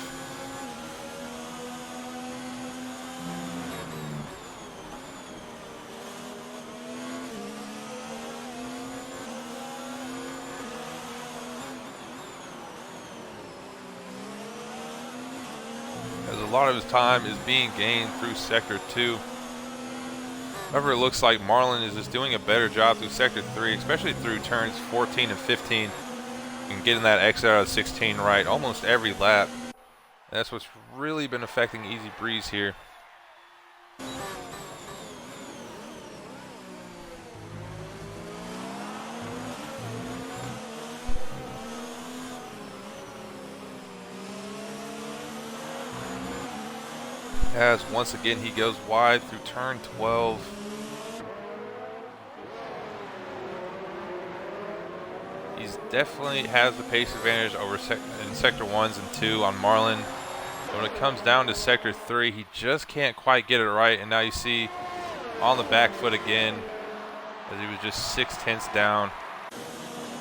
Speaker 1: As a lot of his time is being gained through Sector 2. However, it looks like Marlin is just doing a better job through Sector 3, especially through turns 14 and 15, and getting that exit out of 16 right almost every lap. That's what's really been affecting Easy Breeze here. As once again he goes wide through turn 12. He's definitely has the pace advantage over in sector 1s and 2 on Marlin. But when it comes down to sector 3, he just can't quite get it right. And now you see on the back foot again, as he was just 0.6 down.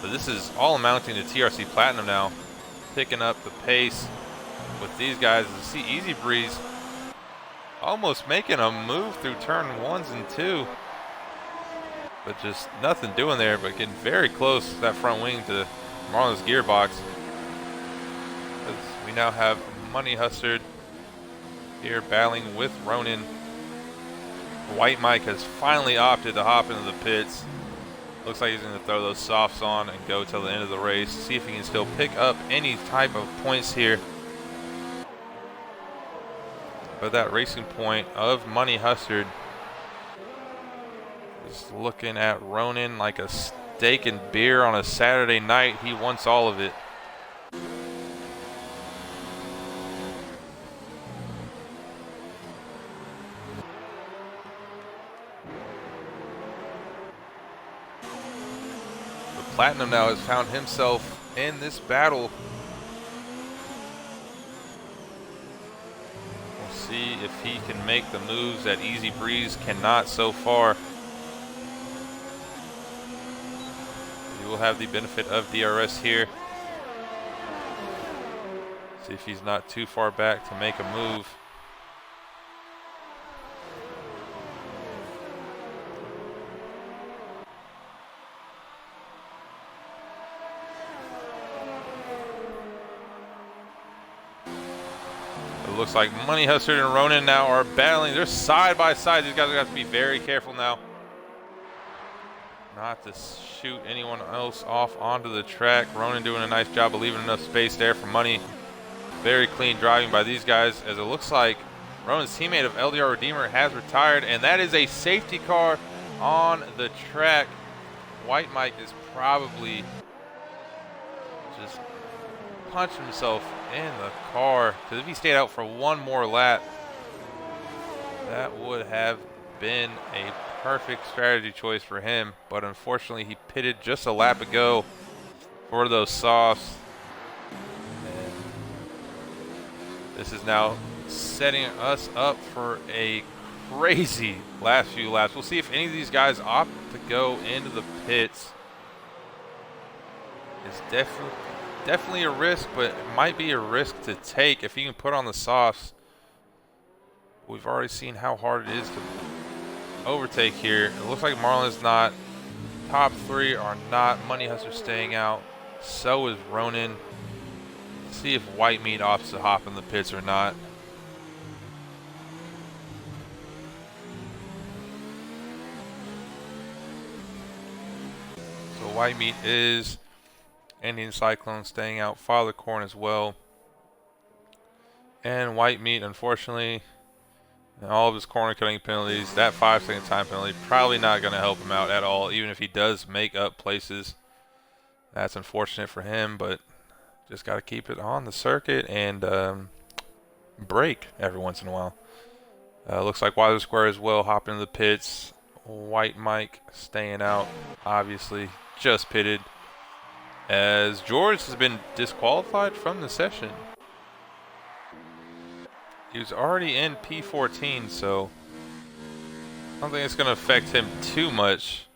Speaker 1: But this is all amounting to TRC Platinum now, picking up the pace with these guys. You see Easy Breeze almost making a move through turn ones and two, but just nothing doing there, but getting very close to that front wing to Marlin's gearbox. We now have Money Hustard here battling with Ronan. White Mike has finally opted to hop into the pits. Looks like he's going to throw those softs on and go till the end of the race. See if he can still pick up any type of points here. But that racing point of Money Hustard is looking at Ronan like a steak and beer on a Saturday night. He wants all of it. Platinum now has found himself in this battle. We'll see if he can make the moves that Easy Breeze cannot so far. He will have the benefit of DRS here. See if he's not too far back to make a move. Looks like Money Hustard and Ronan now are battling. They're side by side. These guys are going to have to be very careful now not to shoot anyone else off onto the track. Ronan doing a nice job of leaving enough space there for Money. Very clean driving by these guys, as it looks like Ronan's teammate of LDR Redeemer has retired, and that is a safety car on the track. White Mike is probably just punched himself in the car, because if he stayed out for one more lap, that would have been a perfect strategy choice for him. But unfortunately, he pitted just a lap ago for those softs. And this is now setting us up for a crazy last few laps. We'll see if any of these guys opt to go into the pits. It's definitely a risk, but it might be a risk to take if you can put on the softs. We've already seen how hard it is to overtake here. It looks like Marlin's not. Top three are not. Money Hustler staying out. So is Ronan. Let's see if White Meat opts to hop in the pits or not. So White Meat is. Indian Cyclone staying out. Father Corn as well. And White Meat, unfortunately, and all of his corner cutting penalties, that 5-second time penalty, probably not going to help him out at all, even if he does make up places. That's unfortunate for him, but just got to keep it on the circuit and brake every once in a while. Looks like Wiser Square as well, hopping into the pits. White Mike staying out, obviously, just pitted, as George has been disqualified from the session. He was already in P14, so I don't think it's going to affect him too much.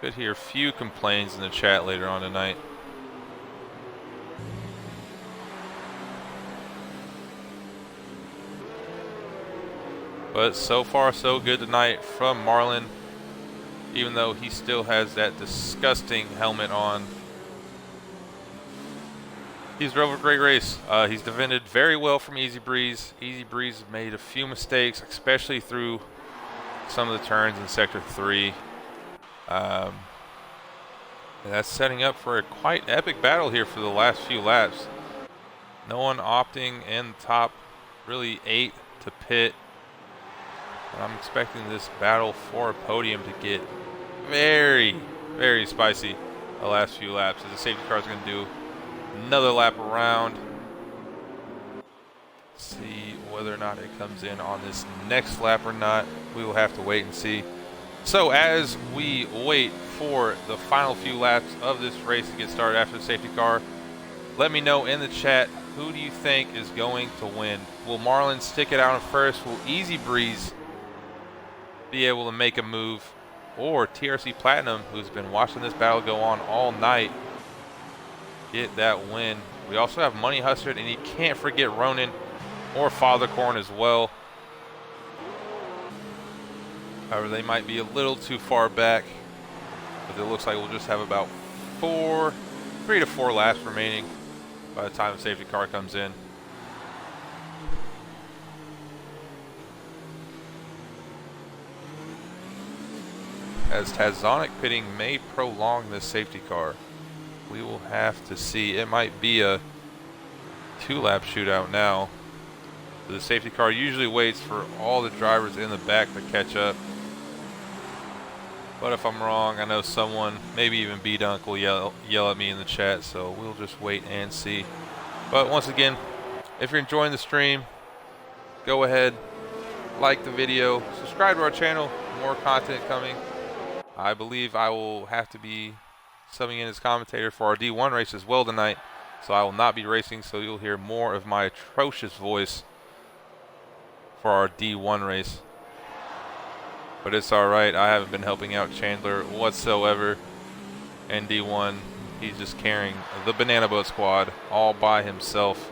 Speaker 1: Could hear a few complaints in the chat later on tonight. But so far so good tonight from Marlin, even though he still has that disgusting helmet on. He's drove a great race. He's defended very well from Easy Breeze. Easy Breeze made a few mistakes, especially through some of the turns in Sector 3. And that's setting up for a quite epic battle here for the last few laps. No one opting in the top, really 8 to pit. And I'm expecting this battle for a podium to get very, very spicy the last few laps, as the safety car is going to do another lap around. See whether or not it comes in on this next lap or not. We will have to wait and see. So as we wait for the final few laps of this race to get started after the safety car, let me know in the chat, who do you think is going to win? Will Marlin stick it out in first? Will Easy Breeze be able to make a move? Or TRC Platinum, who's been watching this battle go on all night, get that win We also have Money Hustard, and you can't forget Ronan or Fathercorn as well. However, they might be a little too far back, but it looks like we'll just have about 3 to 4 laps remaining by the time the safety car comes in. As Tazonic pitting may prolong this safety car, we will have to see. It might be a 2-lap shootout now. The safety car usually waits for all the drivers in the back to catch up. But if I'm wrong, I know someone, maybe even B-Dunk, will yell at me in the chat, so we'll just wait and see. But once again, if you're enjoying the stream, go ahead, like the video, subscribe to our channel, more content coming. I believe I will have to be subbing in as commentator for our D1 race as well tonight, so I will not be racing, so you'll hear more of my atrocious voice for our D1 race. But it's alright, I haven't been helping out Chandler whatsoever in D1. He's just carrying the Banana Boat squad all by himself.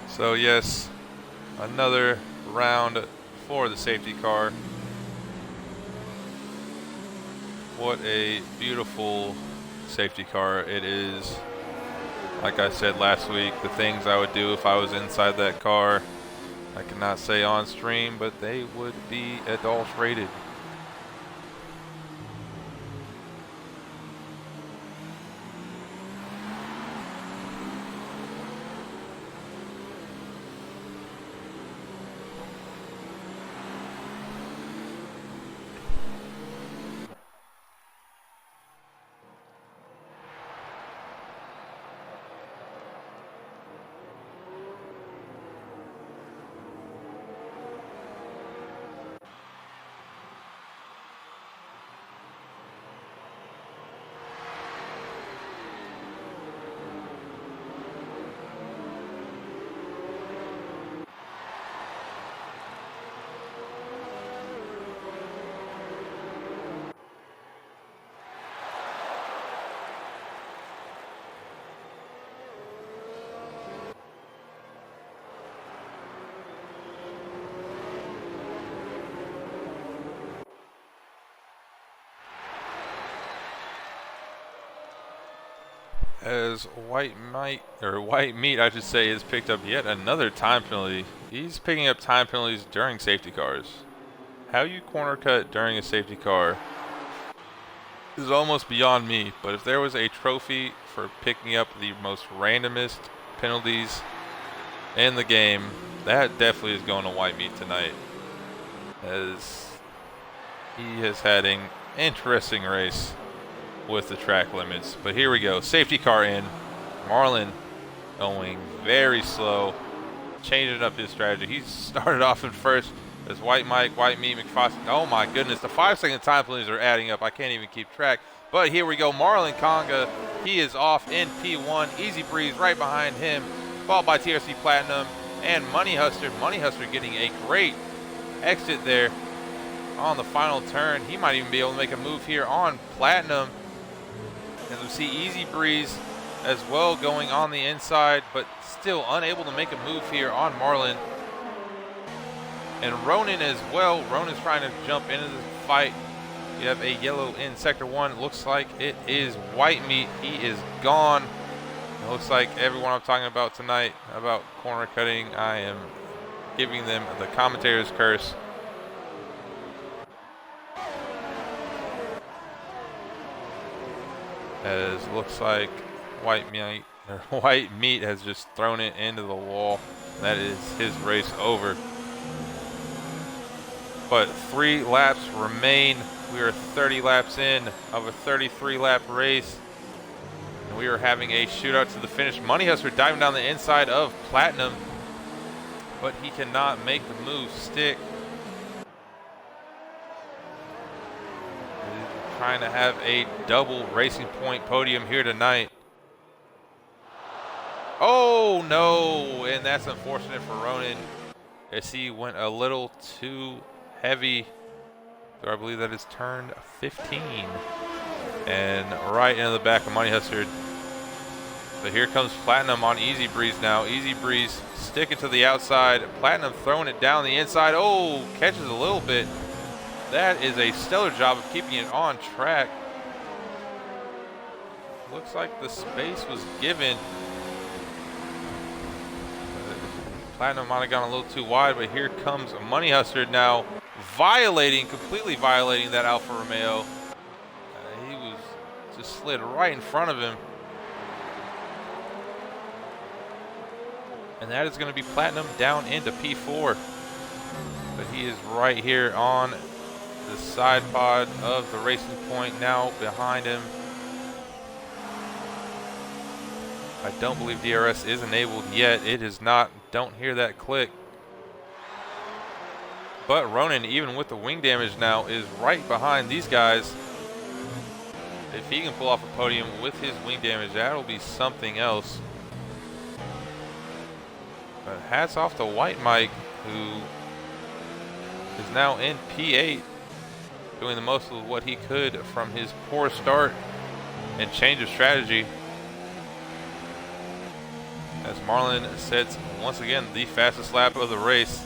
Speaker 1: So yes, another round for the safety car. What a beautiful safety car it is. Like I said last week, the things I would do if I was inside that car, I cannot say on stream, but they would be adult rated. As White Meat, I should say, has picked up yet another time penalty. He's picking up time penalties during safety cars. How you corner cut during a safety car is almost beyond me, but if there was a trophy for picking up the most randomest penalties in the game, that definitely is going to White Meat tonight, as he has had an interesting race with the track limits. But here we go, safety car in. Marlon going very slow, changing up his strategy. He started off in first as White Meat, McFoss. Oh my goodness, the 5-second time penalties are adding up. I can't even keep track. But here we go, Marlon Conga, he is off in P1. Easy Breeze right behind him, followed by TRC Platinum and Money Hustard. Money Hustard getting a great exit there on the final turn. He might even be able to make a move here on Platinum. As we see Easy Breeze as well going on the inside, but still unable to make a move here on Marlon. And Ronan as well. Ronan's trying to jump into the fight. You have a yellow in Sector 1. It looks like it is White Meat. He is gone. It looks like everyone I'm talking about tonight about corner cutting, I am giving them the commentator's curse. As it looks like White Meat has just thrown it into the wall. That is his race over. But 3 laps remain. We are 30 laps in of a 33-lap race. And we are having a shootout to the finish. Money Hustler diving down the inside of Platinum, but he cannot make the move stick. trying to have a double Racing Point podium here tonight. Oh no, and that's unfortunate for Ronan as he went a little too heavy. So I believe that is turn 15. And right into the back of Money Hustard. But here comes Platinum on Easy Breeze now. Easy Breeze sticking to the outside. Platinum throwing it down the inside. Oh, catches a little bit. That is a stellar job of keeping it on track. Looks like the space was given. Platinum might have gone a little too wide, but here comes Money Hustard now, completely violating that Alfa Romeo. He was just slid right in front of him. And that is going to be Platinum down into P4. But he is right here on the side pod of the Racing Point now behind him. I don't believe DRS is enabled yet. It is not. Don't hear that click. But Ronan, even with the wing damage now, is right behind these guys. If he can pull off a podium with his wing damage, that'll be something else. But hats off to White Mike, who is now in P8, doing the most of what he could from his poor start and change of strategy. As Marlon sets, once again, the fastest lap of the race.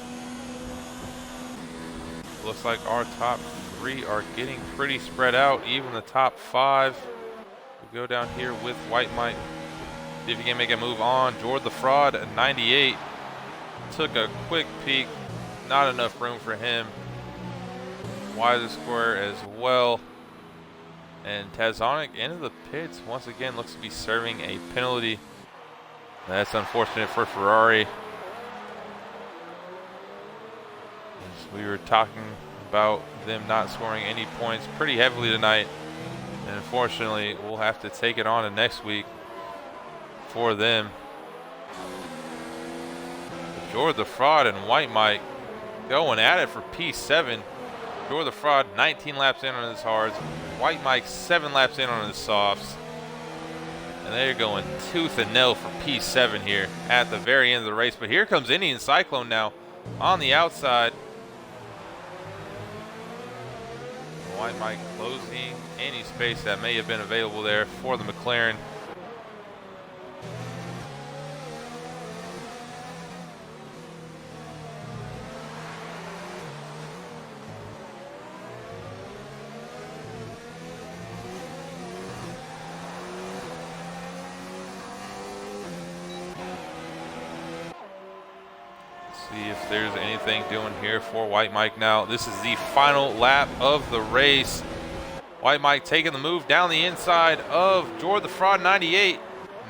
Speaker 1: Looks like our top three are getting pretty spread out, even the top five. We go down here with White Mike. See if he can make a move on. Jord the Fraud at 98. Took a quick peek. Not enough room for him. Wiser square as well. And Tazonic into the pits. Once again, looks to be serving a penalty. That's unfortunate for Ferrari. As we were talking about them not scoring any points pretty heavily tonight. And unfortunately, we'll have to take it on to next week for them. Jord the Fraud and White Mike going at it for P7. Jord the Fraud 19 laps in on his hards. White Mike 7 laps in on his softs. And they're going tooth and nail for P7 here at the very end of the race. But here comes Indian Cyclone now on the outside. White Mike closing any space that may have been available there for the McLaren. See if there's anything doing here for White Mike now. This is the final lap of the race. White Mike taking the move down the inside of Jord the Fraud 98.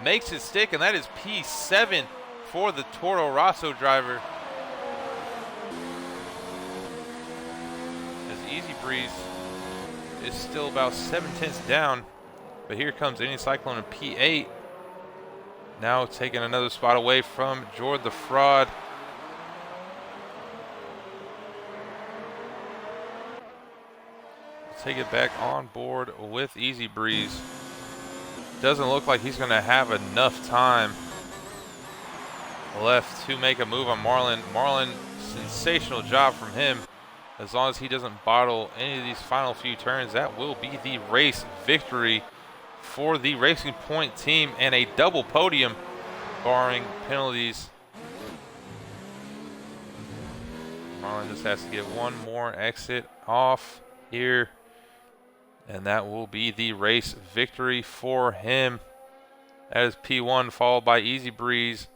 Speaker 1: Makes it stick, and that is P7 for the Toro Rosso driver. As Easy Breeze is still about 7/10 down. But here comes Indian Cyclone in P8. Now taking another spot away from Jord the Fraud. Take it back on board with Easy Breeze. Doesn't look like he's going to have enough time left to make a move on Marlon. Marlon, sensational job from him. As long as he doesn't bottle any of these final few turns, that will be the race victory for the Racing Point team and a double podium, barring penalties. Marlon just has to get one more exit off here, and that will be the race victory for him. That is P1, followed by Easy Breeze,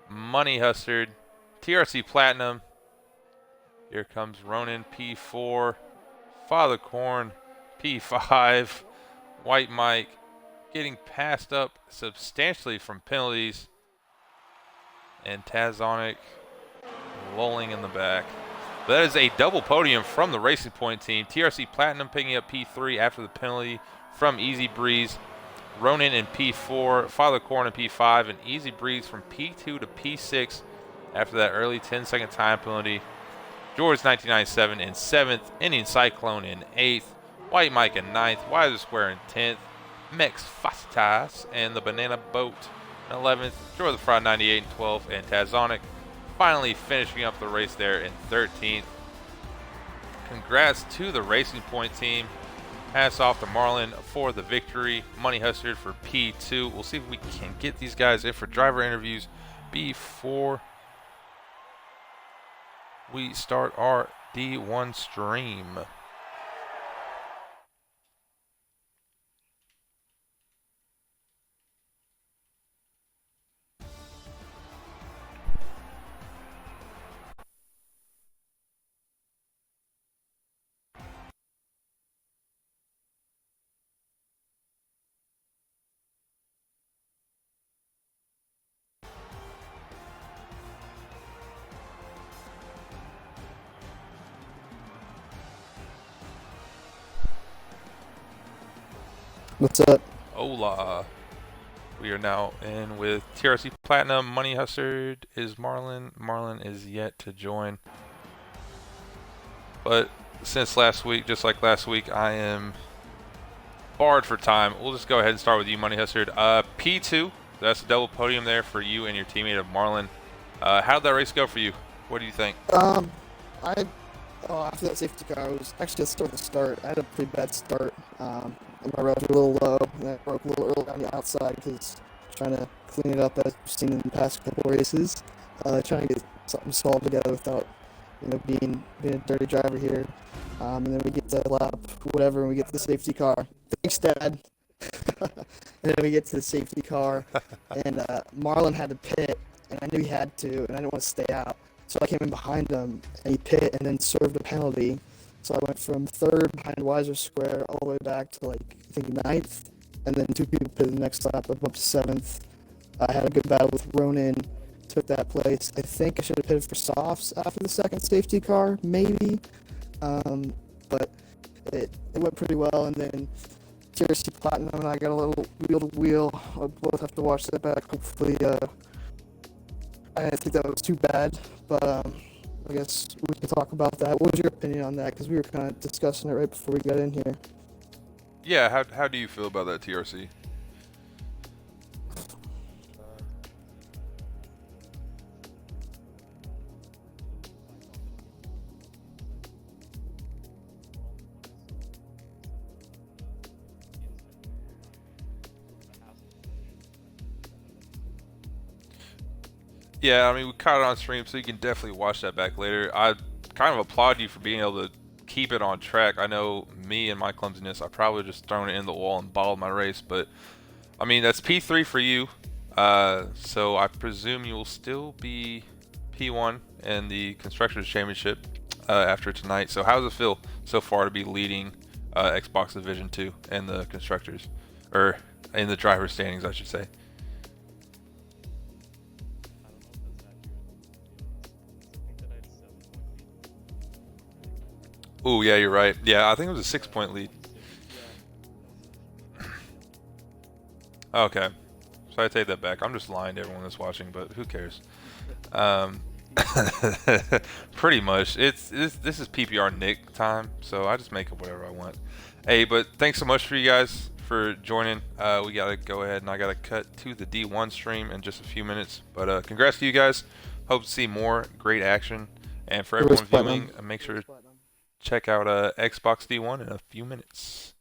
Speaker 1: Money Hustard, TRC Platinum. Here comes Ronan, P4, Father Corn, P5, White Mike getting passed up substantially from penalties, and Tazonic lolling in the back. That is a double podium from the Racing Point team. TRC Platinum picking up P3 after the penalty from Easy Breeze. Ronan in P4, Father Corn in P5, and Easy Breeze from P2 to P6 after that early 10-second time penalty. George 1997 in 7th, Indian Cyclone in 8th, White Mike in 9th, Wiser Square in 10th, Mex Facitas and the Banana Boat in 11th, Joy the Fraud 98 in 12th, and Tazonic finally finishing up the race there in 13th. Congrats to the Racing Point team. Hats off to Marlon for the victory. Money Hustard for P2. We'll see if we can get these guys in for driver interviews before we start our D1 stream.
Speaker 2: What's up?
Speaker 1: Hola. We are now in with TRC Platinum. Money Hustard is Marlon. Marlon is yet to join. But since last week, just like last week, I am barred for time. We'll just go ahead and start with you, Money Hustard. P2, that's a double podium there for you and your teammate of Marlon. How did that race go for you? What do you think?
Speaker 2: After that safety car, I was actually a start to start. I had a pretty bad start. My rails were a little low, and I broke a little early on the outside because trying to clean it up as we've seen in the past couple races. Trying to get something solved together without, being a dirty driver here. And then we get to lap whatever, and we get to the safety car. Thanks, Dad. And then we get to the safety car, and Marlon had to pit, and I knew he had to, and I didn't want to stay out. So I came in behind him, and he pit and then served a penalty. So I went from 3rd behind Wiser Square all the way back to, I think 9th. And then 2 people pitted the next lap, up to 7th. I had a good battle with Ronan, took that place. I think I should have pitted for softs after the 2nd safety car, maybe. But it went pretty well. And then TRC Platinum and I got a little wheel-to-wheel. I'll both have to watch that back. Hopefully, I didn't think that was too bad, but I guess we can talk about that. What was your opinion on that? Because we were kind of discussing it right before we got in here.
Speaker 1: Yeah, how do you feel about that, TRC? Yeah, I mean, we caught it on stream, so you can definitely watch that back later. I kind of applaud you for being able to keep it on track. I know me and my clumsiness, I probably just thrown it in the wall and balled my race, but I mean, that's P3 for you. So I presume you'll still be P1 in the Constructors Championship after tonight. So how does it feel so far to be leading Xbox Division 2 in the Constructors, or in the driver standings, I should say? Oh, yeah, you're right. Yeah, I think it was a 6-point lead. Okay. So I take that back. I'm just lying to everyone that's watching, but who cares? Pretty much. This is PPR Nick time, so I just make up whatever I want. Hey, but thanks so much for you guys for joining. We gotta go ahead and I gotta cut to the D1 stream in just a few minutes. But congrats to you guys. Hope to see more great action. And for everyone viewing, make sure to check out Xbox D1 in a few minutes.